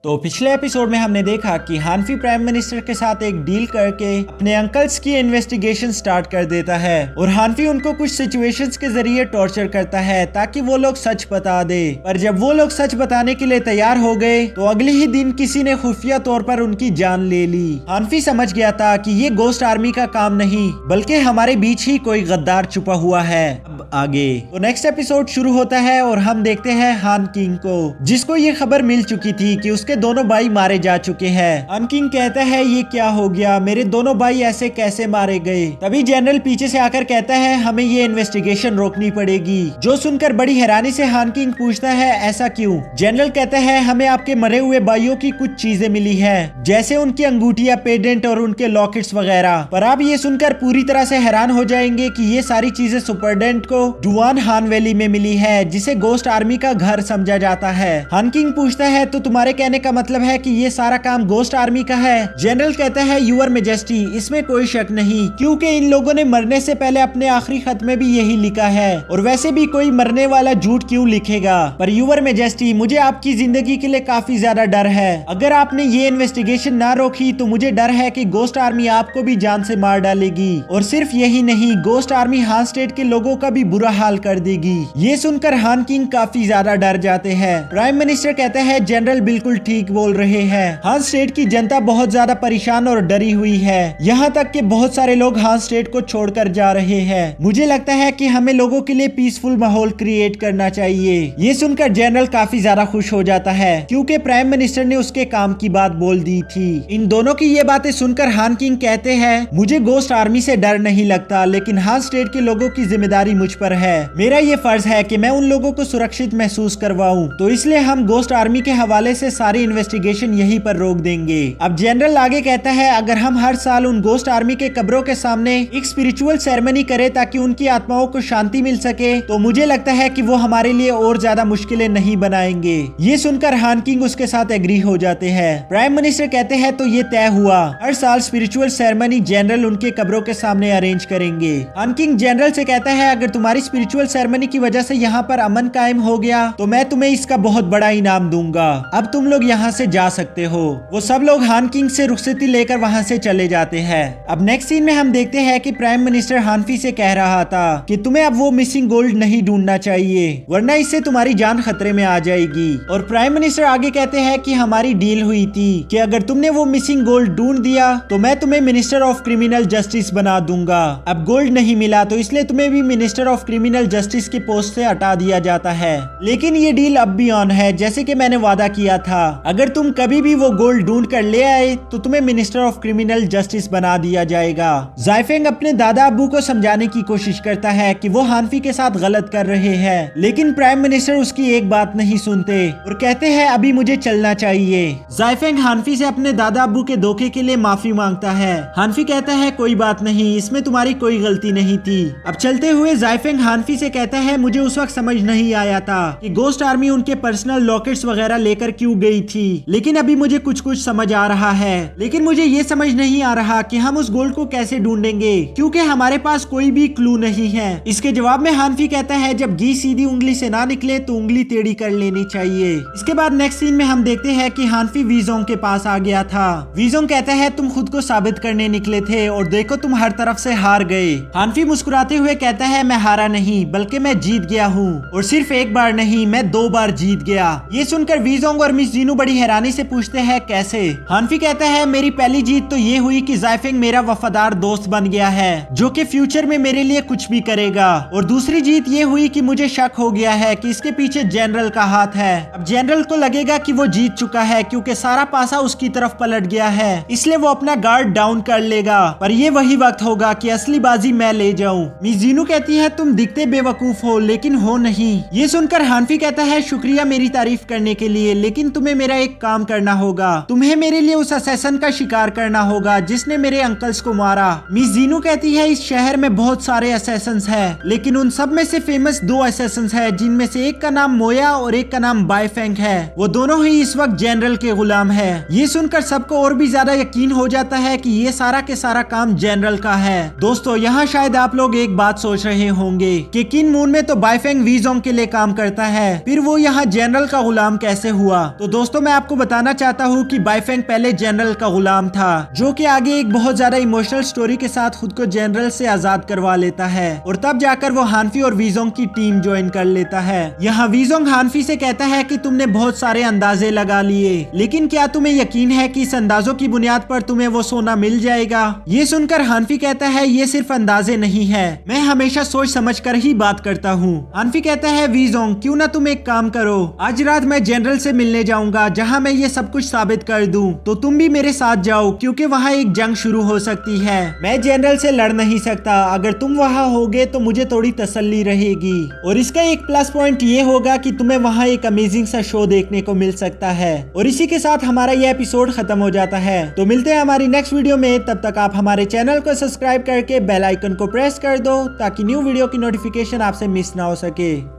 तो पिछले एपिसोड में हमने देखा कि हानफी प्राइम मिनिस्टर के साथ एक डील करके अपने अंकल्स की इन्वेस्टिगेशन स्टार्ट कर देता है और हानफी उनको कुछ सिचुएशंस के जरिए टॉर्चर करता है ताकि वो लोग सच बता दे। पर जब वो लोग सच बताने के लिए तैयार हो गए तो अगले ही दिन किसी ने खुफिया तौर पर उनकी जान ले ली। हानफी समझ गया था कि ये गोस्ट आर्मी का काम नहीं बल्कि हमारे बीच ही कोई गद्दार छुपा हुआ है। अब आगे तो नेक्स्ट एपिसोड शुरू होता है और हम देखते हैं हान किंग को, जिसको ये खबर मिल चुकी थी कि उसके दोनों भाई मारे जा चुके हैं। हान किंग कहता है ये क्या हो गया, मेरे दोनों भाई ऐसे कैसे मारे गए। तभी जनरल पीछे से आकर कहता है हमें ये इन्वेस्टिगेशन रोकनी पड़ेगी। जो सुनकर बड़ी हैरानी से हान किंग पूछता है ऐसा क्यों। जनरल कहता है हमें आपके मरे हुए भाइयों की कुछ चीजें मिली है, जैसे उनकी अंगूठियां, पेडेंट और उनके लॉकेट्स वगैरह। पर आप ये सुनकर पूरी तरह से हैरान हो जाएंगे कि ये सारी चीजें सुपरडेंट को डुआन हान वैली में मिली है, जिसे गोस्ट आर्मी का घर समझा जाता है। हान किंग पूछता है तो तुम्हारे कहने का मतलब है कि ये सारा काम गोस्ट आर्मी का है। जनरल कहता है यूर मेजेस्टी, इसमें कोई शक नहीं, क्योंकि इन लोगों ने मरने से पहले अपने आखिरी खत में भी यही लिखा है, और वैसे भी कोई मरने वाला झूठ क्यों लिखेगा। पर यूर मेजेस्टी, मुझे आपकी जिंदगी के लिए काफी ज्यादा डर है। अगर आपने ये इन्वेस्टिगेशन ना रोकी तो मुझे डर है कि गोस्ट आर्मी आपको भी जान से मार डालेगी, और सिर्फ यही नहीं, गोस्ट आर्मी हान स्टेट के लोगों का भी बुरा हाल कर देगी। ये सुनकर हान किंग काफी ज्यादा डर जाते हैं। प्राइम मिनिस्टर कहते हैं जनरल बिल्कुल ठीक बोल रहे हैं, हान स्टेट की जनता बहुत ज्यादा परेशान और डरी हुई है, यहाँ तक कि बहुत सारे लोग हान स्टेट को छोड़कर जा रहे हैं। मुझे लगता है कि हमें लोगों के लिए पीसफुल माहौल क्रिएट करना चाहिए। ये सुनकर जनरल काफी ज्यादा खुश हो जाता है, क्योंकि प्राइम मिनिस्टर ने उसके काम की बात बोल दी थी। इन दोनों की ये बातें सुनकर हान किंग कहते हैं मुझे गोस्ट आर्मी से डर नहीं लगता, लेकिन हान स्टेट के लोगों की जिम्मेदारी मुझ पर है। मेरा ये फर्ज है कि मैं उन लोगों को सुरक्षित महसूस करवाऊं, तो इसलिए हम गोस्ट आर्मी के हवाले से सारी इन्वेस्टिगेशन यहीं पर रोक देंगे। अब जनरल आगे कहता है अगर हम हर साल उन गोस्ट आर्मी के कब्रों के सामने एक स्पिरिचुअल सेरेमनी करें ताकि उनकी आत्माओं को शांति मिल सके, तो मुझे लगता है कि वो हमारे लिए और ज्यादा मुश्किलें नहीं बनाएंगे। ये सुनकर हान किंग उसके साथ एग्री हो जाते हैं। प्राइम मिनिस्टर कहते हैं तो ये तय हुआ, हर साल स्पिरिचुअल सेरेमनी जनरल उनके कब्रों के सामने अरेंज करेंगे। हान किंग जनरल से कहता है अगर तुम्हारी स्पिरिचुअल सेरेमनी की वजह से यहाँ पर अमन कायम हो गया तो मैं तुम्हें इसका बहुत बड़ा इनाम दूंगा। अब तुम लोग यहाँ से जा सकते हो। वो सब लोग हान किंग से रुखसती लेकर वहाँ से चले जाते हैं। अब नेक्स्ट सीन में हम देखते हैं कि प्राइम मिनिस्टर हानफी से कह रहा था कि तुम्हें अब वो मिसिंग गोल्ड नहीं ढूंढना चाहिए, वरना इससे तुम्हारी जान खतरे में आ जाएगी। और प्राइम मिनिस्टर आगे कहते हैं कि हमारी डील हुई थी कि अगर तुमने वो मिसिंग गोल्ड ढूंढ दिया तो मैं तुम्हें मिनिस्टर ऑफ क्रिमिनल जस्टिस बना दूंगा। अब गोल्ड नहीं मिला तो इसलिए तुम्हें भी मिनिस्टर ऑफ क्रिमिनल जस्टिस की पोस्ट से हटा दिया जाता है, लेकिन ये डील अब भी ऑन है, जैसे कि मैंने वादा किया था। अगर तुम कभी भी वो गोल्ड ढूंढ कर ले आए तो तुम्हें मिनिस्टर ऑफ क्रिमिनल जस्टिस बना दिया जाएगा। जायफेंग अपने दादा अब्बू को समझाने की कोशिश करता है कि वो हानफी के साथ गलत कर रहे हैं, लेकिन प्राइम मिनिस्टर उसकी एक बात नहीं सुनते और कहते हैं अभी मुझे चलना चाहिए। जायफेंग हानफी से अपने दादा अब्बू के धोखे के लिए माफी मांगता है। हानफी कहता है कोई बात नहीं, इसमें तुम्हारी कोई गलती नहीं थी। अब चलते हुए जायफेंग हानफी से कहता है मुझे उस वक्त समझ नहीं आया था कि गोस्ट आर्मी उनके पर्सनल लॉकेट्स वगैरह लेकर क्यों गई थी, लेकिन अभी मुझे कुछ कुछ समझ आ रहा है। लेकिन मुझे ये समझ नहीं आ रहा कि हम उस गोल्ड को कैसे ढूंढेंगे, क्योंकि हमारे पास कोई भी क्लू नहीं है। इसके जवाब में हानफी कहता है जब घी सीधी उंगली से ना निकले तो उंगली टेढ़ी कर लेनी चाहिए। इसके बाद नेक्स्ट सीन में हम देखते हैं कि हानफी वीजोंग के पास आ गया था। वीजोंग कहता है तुम खुद को साबित करने निकले थे और देखो तुम हर तरफ से हार गए। हानफी मुस्कुराते हुए कहता है मैं हारा नहीं बल्कि मैं जीत गया हूँ, और सिर्फ एक बार नहीं मैं 2 बार जीत गया। ये सुनकर वीजोंग और मिस जीनू बड़ी हैरानी से पूछते हैं कैसे। हानफी कहता है मेरी पहली जीत तो ये हुई कि जायफेंग मेरा वफादार दोस्त बन गया है जो कि फ्यूचर में मेरे लिए कुछ भी करेगा, और दूसरी जीत ये हुई कि मुझे शक हो गया है कि इसके पीछे जनरल का हाथ है। अब जनरल को लगेगा कि वो जीत चुका है क्योंकि सारा पासा उसकी तरफ पलट गया है, इसलिए वो अपना गार्ड डाउन कर लेगा। पर ये वही वक्त होगा कि असली बाजी मैं ले जाऊं। मिस जीनू कहती है तुम दिखते बेवकूफ हो लेकिन हो नहीं। ये सुनकर हानफी कहता है शुक्रिया मेरी तारीफ करने के लिए, लेकिन तुम्हें मेरा एक काम करना होगा, तुम्हें मेरे लिए उस असैसन का शिकार करना होगा जिसने मेरे अंकल्स को मारा। मिस जीनू कहती है इस शहर में बहुत सारे असैसन्स हैं, लेकिन उन सब में से फेमस 2 असैसन्स हैं, जिनमें से एक का नाम मोया और एक का नाम बायफेंग है। वो दोनों ही इस वक्त जनरल के गुलाम है। ये सुनकर सबको और भी ज्यादा यकीन हो जाता है कि ये सारा के सारा काम जनरल का है। दोस्तों यहाँ शायद आप लोग एक बात सोच रहे होंगे कि किन मून में तो बायफेंग वीजोंग के लिए काम करता है, फिर वो यहाँ जनरल का गुलाम कैसे हुआ। तो दोस्तों दोस्तों मैं आपको बताना चाहता हूँ कि बाइफेंग पहले जनरल का गुलाम था, जो कि आगे एक बहुत ज्यादा इमोशनल स्टोरी के साथ खुद को जनरल से आजाद करवा लेता है और तब जाकर वो हानफी और वीजोंग की टीम ज्वाइन कर लेता है। यहाँ वीजोंग हानफी से कहता है कि तुमने बहुत सारे अंदाजे लगा लिए, लेकिन क्या तुम्हें यकीन है कि इस अंदाजों की बुनियाद पर तुम्हें वो सोना मिल जाएगा? ये सुनकर हानफी कहता है ये सिर्फ अंदाजे नहीं है, मैं हमेशा सोच समझ कर ही बात करता हूँ। हानफी कहता है वीजोंग क्यों ना तुम एक काम करो, आज रात मैं जनरल से मिलने जाऊंगा जहाँ मैं ये सब कुछ साबित कर दूं, तो तुम भी मेरे साथ जाओ क्योंकि वहाँ एक जंग शुरू हो सकती है। मैं जनरल से लड़ नहीं सकता, अगर तुम वहाँ होगे तो मुझे थोड़ी तसल्ली रहेगी और इसका एक प्लस पॉइंट ये होगा कि तुम्हें वहाँ एक अमेजिंग सा शो देखने को मिल सकता है। और इसी के साथ हमारा ये एपिसोड खत्म हो जाता है। तो मिलते हैं हमारी नेक्स्ट वीडियो में, तब तक आप हमारे चैनल को सब्सक्राइब करके बेल आइकन को प्रेस कर दो ताकि न्यू वीडियो की नोटिफिकेशन आपसे मिस ना हो सके।